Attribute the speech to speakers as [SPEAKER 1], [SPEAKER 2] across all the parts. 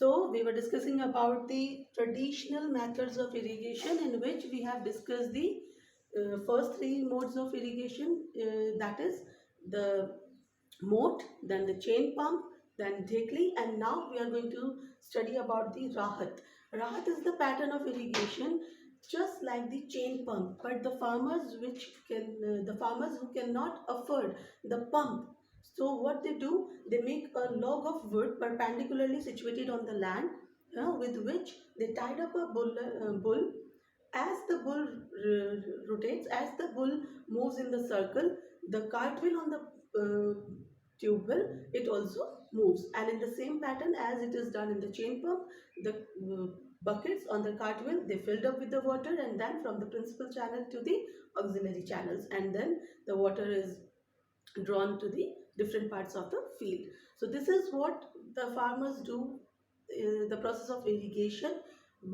[SPEAKER 1] So we were discussing about the traditional methods of irrigation, in which we have discussed the first three modes of irrigation, that is the moat, then the chain pump, then dhikli, and now we are going to study about the rahat. Rahat is the pattern of irrigation just like the chain pump, but the farmers who cannot afford the pump, so what they do, they make a log of wood perpendicularly situated on the land, with which they tied up a bull. As the bull rotates, as the bull moves in the circle, the cartwheel on the tube well, it also moves, and in the same pattern as it is done in the chain pump, the buckets on the cartwheel, they filled up with the water, and then from the principal channel to the auxiliary channels, and then the water is drawn to the different parts of the field. So this is what the farmers do, the process of irrigation,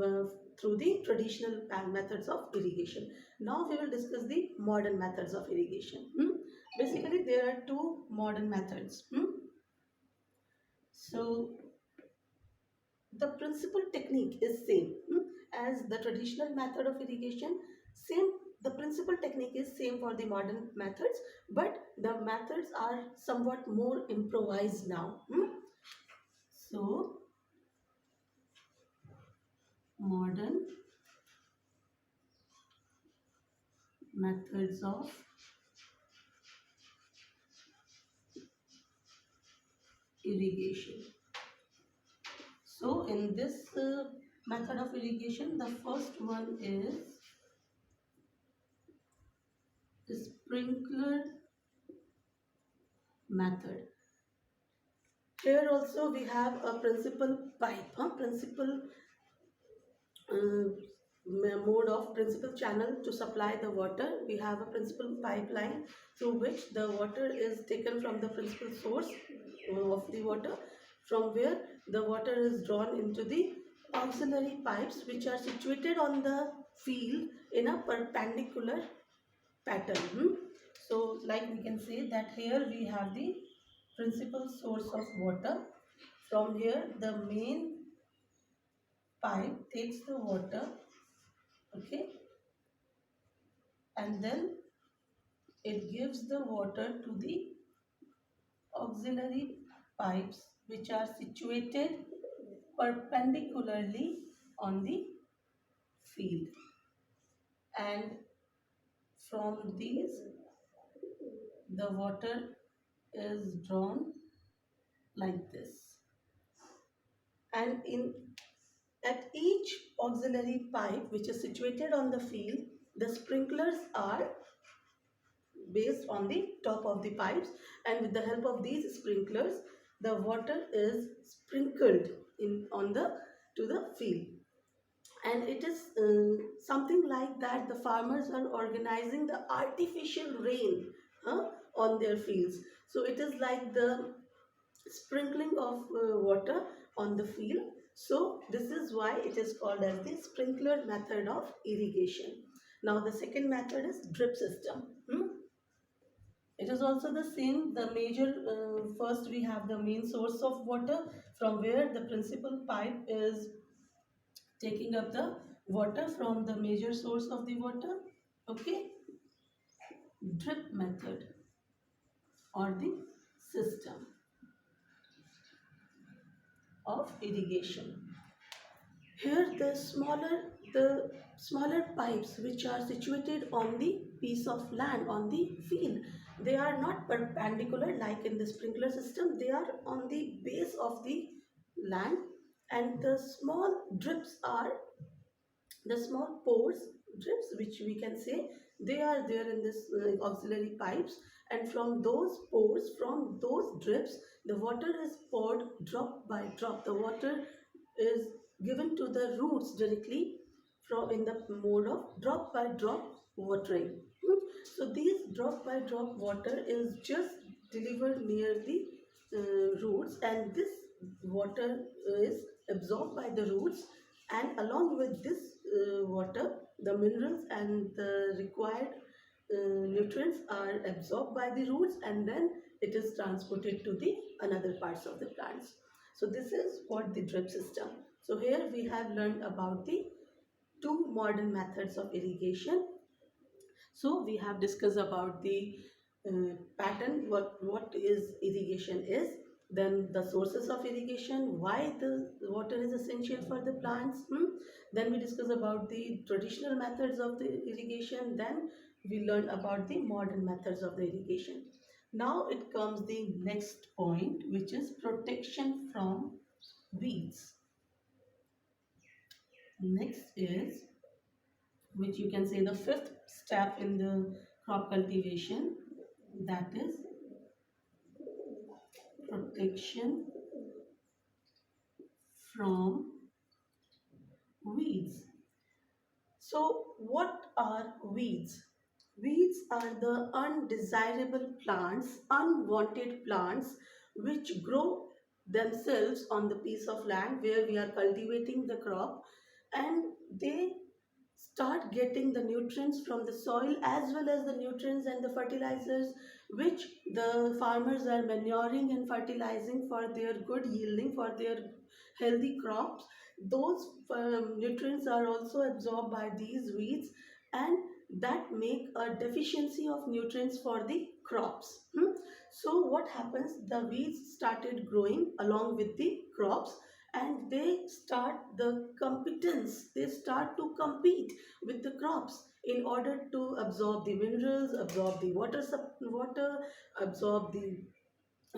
[SPEAKER 1] uh, through the traditional methods of irrigation. Now we will discuss the modern methods of irrigation. Basically there are two modern methods. So the principal technique is same, as the traditional method of irrigation. Same, the principal technique is same for the modern methods, but the methods are somewhat more improvised now. So modern methods of irrigation. So in this method of irrigation, the first one is the sprinkler method. Here also we have a principal pipe, principal mode of principal channel to supply the water. We have a principal pipeline through which the water is taken from the principal source of the water, from where the water is drawn into the auxiliary pipes, which are situated on the field in a perpendicular pattern. So like we can say that here we have the principal source of water. From here the main pipe takes the water, okay, and then it gives the water to the auxiliary pipes, which are situated perpendicularly on the field, and from these the water is drawn like this, and in at each auxiliary pipe which is situated on the field, the sprinklers are based on the top of the pipes, and with the help of these sprinklers the water is sprinkled in on the to the field. And it is something like that the farmers are organizing the artificial rain, on their fields. So it is like the sprinkling of water on the field. So this is why it is called as the sprinkler method of irrigation. Now the second method is drip system. It is also the same. The major, first we have the main source of water, from where the principal pipe is taking up the water from the major source of the water. Okay, drip method or the system of irrigation. Here the smaller pipes which are situated on the piece of land, on the field, they are not perpendicular like in the sprinkler system. They are on the base of the land, and the small drips are the small pores, drips which we can say, they are there in this auxiliary pipes, and from those pores, from those drips, the water is poured drop by drop. The water is given to the roots directly from in the mode of drop by drop watering. So these drop by drop water is just delivered near the roots, and this water is absorbed by the roots, and along with this water, the minerals and the required nutrients are absorbed by the roots, and then it is transported to the another parts of the plants. So this is what the drip system. So here we have learned about the two modern methods of irrigation. So we have discussed about the pattern, what is irrigation is, then the sources of irrigation, why the water is essential for the plants. Then we discuss about the traditional methods of the irrigation. Then we learn about the modern methods of the irrigation. Now it comes the next point, which is protection from weeds. Next is, which you can say, the fifth step in the crop cultivation, that is protection from weeds. So what are weeds? Weeds are the undesirable plants, unwanted plants which grow themselves on the piece of land where we are cultivating the crop, and they start getting the nutrients from the soil as well as the nutrients and the fertilizers which the farmers are manuring and fertilizing for their good yielding, for their healthy crops. Those nutrients are also absorbed by these weeds, and that make a deficiency of nutrients for the crops. So what happens, the weeds started growing along with the crops, and they start the competence, they start to compete with the crops in order to absorb the minerals, absorb the water, absorb the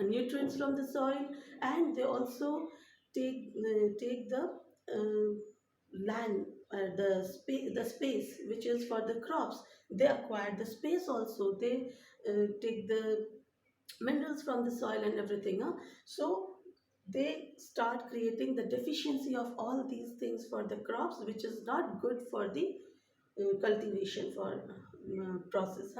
[SPEAKER 1] nutrients from the soil, and they also take the land, the space which is for the crops. They acquire the space also, they take the minerals from the soil and everything, so they start creating the deficiency of all these things for the crops, which is not good for the cultivation for process,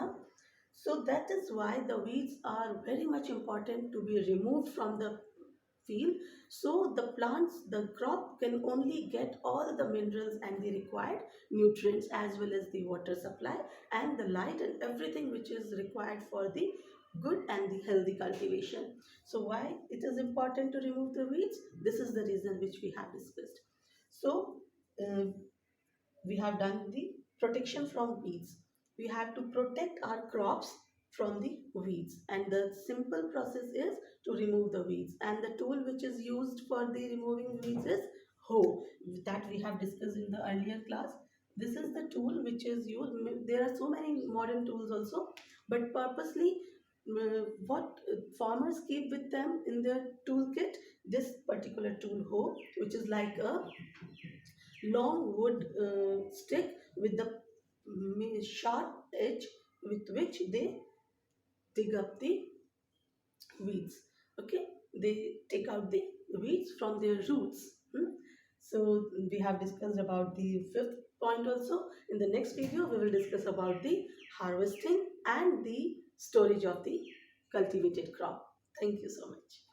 [SPEAKER 1] so that is why the weeds are very much important to be removed from the field, so the plants, the crop can only get all the minerals and the required nutrients as well as the water supply and the light and everything which is required for the good and the healthy cultivation. So why it is important to remove the weeds? This is the reason which we have discussed. So uh, we have done the protection from weeds. We have to protect our crops from the weeds, and the simple process is to remove the weeds, and the tool which is used for the removing weeds is hoe, that we have discussed in the earlier class. This is the tool which is used. There are so many modern tools also, but purposely what farmers keep with them in their toolkit, this particular tool hoe, which is like a long wood stick with the sharp edge with which they dig up the weeds. Okay, they take out the weeds from their roots. So we have discussed about the fifth point also. In the next video we will discuss about the harvesting and the storage of the cultivated crop. Thank you so much.